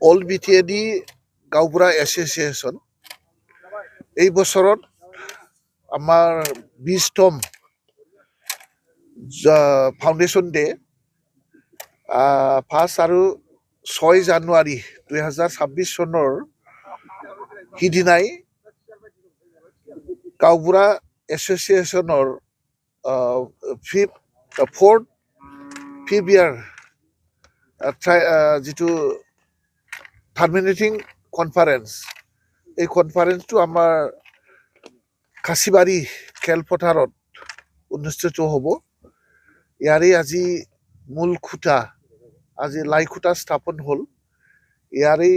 All BTAD গাঁওবুঢ়া association এই বছৰত আমাৰ 20তম ফাউণ্ডেশ্যন ডে 5 আৰু 6 জানুৱাৰী 2026 চনৰ সিদিনাই গাঁওবুঢ়া এছ'চিয়েশ্যনৰ ফ'ৰ্থ ইয়াৰ যিটো টাৰ্মিনেটিং কনফাৰেন্স, এই কনফাৰেন্সটো আমাৰ কাশীবাৰী খেলপথাৰত অনুষ্ঠিত হ'ব। ইয়াৰে আজি মূল খুঁটা, আজি লাই খুঁটা স্থাপন হ'ল। ইয়াৰে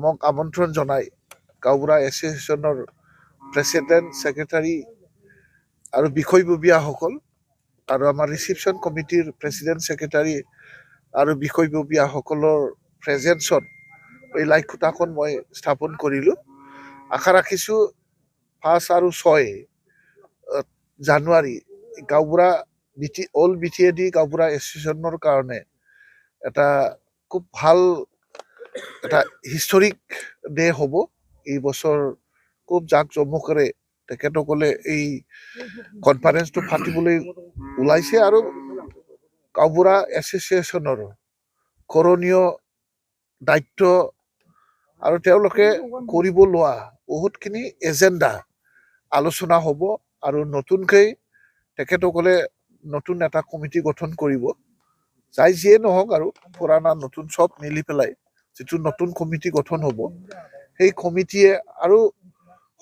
মোক আমন্ত্ৰণ জনাই গাঁওবুঢ়া এছ'চিয়েশ্যনৰ প্ৰেচিডেণ্ট, ছেক্ৰেটাৰী আৰু বিষয়ববীয়াসকল আৰু আমাৰ ৰিচিপশ্যন কমিটিৰ প্ৰেচিডেণ্ট, ছেক্ৰেটাৰী আৰু বিষয়ববীয়াসকলৰ প্ৰেজেঞ্চত এই লাই খুঁটাখন মই স্থাপন কৰিলোঁ। আশা ৰাখিছোঁ 5 আৰু 6 জানুৱাৰী গাঁওবুঢ়া অল বিটিএডি গাঁওবুঢ়া এছ'চিয়েশ্যনৰ কাৰণে এটা খুব ভাল এটা হিষ্টৰিক ডে হ'ব। এই বছৰ খুব জাক জমকৰে তেখেতসকলে এই কনফাৰেন্সটো পাতিবলৈ ওলাইছে আৰু গাঁওবুঢ়া এছ'চিয়েশ্যনৰ কৰণীয় দায়িত্ব আৰু তেওঁলোকে কৰিব লোৱা বহুতখিনি এজেণ্ডা আলোচনা হ'ব আৰু নতুনকৈ তেখেতসকলে নতুন এটা কমিটি গঠন কৰিব। যাই যিয়ে নহওক আৰু পুৰণা নতুন চব মিলি পেলাই যিটো নতুন কমিটি গঠন হ'ব, সেই কমিটিয়ে আৰু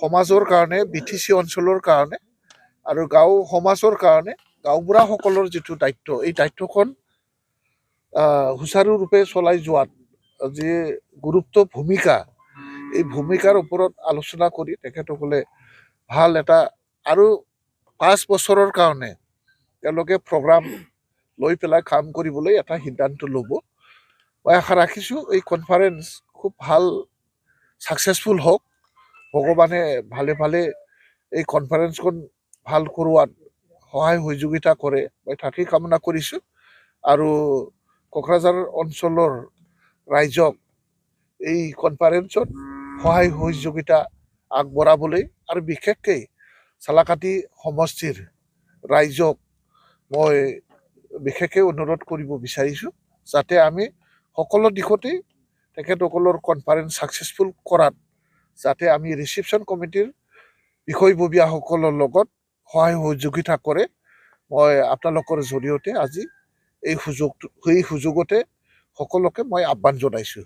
সমাজৰ কাৰণে, BTC অঞ্চলৰ কাৰণে আৰু গাঁও সমাজৰ কাৰণে গাঁওবুঢ়াসকলৰ যিটো দায়িত্ব, এই দায়িত্বখন সুচাৰুৰূপে চলাই যোৱাত যি গুৰুত্ব ভূমিকা, এই ভূমিকাৰ ওপৰত আলোচনা কৰি তেখেতসকলে ভাল এটা আৰু 5 বছৰৰ কাৰণে তেওঁলোকে প্ৰগ্ৰাম লৈ পেলাই কাম কৰিবলৈ এটা সিদ্ধান্ত ল'ব। মই আশা ৰাখিছোঁ এই কনফাৰেন্স খুব ভাল ছাকচেছফুল হওক, ভগৱানে ভালে ভালে এই কনফাৰেন্সখন ভাল কৰোৱাত সহায় সহযোগিতা কৰে, মই তাকেই কামনা কৰিছোঁ। আৰু কোকৰাঝাৰ অঞ্চলৰ ৰাইজক এই কনফাৰেন্সত সহায় সহযোগিতা আগবঢ়াবলৈ আৰু বিশেষকৈ চালাকাটি সমষ্টিৰ ৰাইজক মই বিশেষকৈ অনুৰোধ কৰিব বিচাৰিছোঁ যাতে আমি সকলো দিশতেই তেখেতসকলৰ কনফাৰেন্স ছাকচেছফুল কৰাত যাতে আমি ৰিচিপশ্যন কমিটিৰ বিষয়ববীয়াসকলৰ লগত সহায় সহযোগিতা কৰে, মই আপোনালোকৰ জৰিয়তে আজি এই সুযোগতে সকলোকে মই আহ্বান জনাইছোঁ।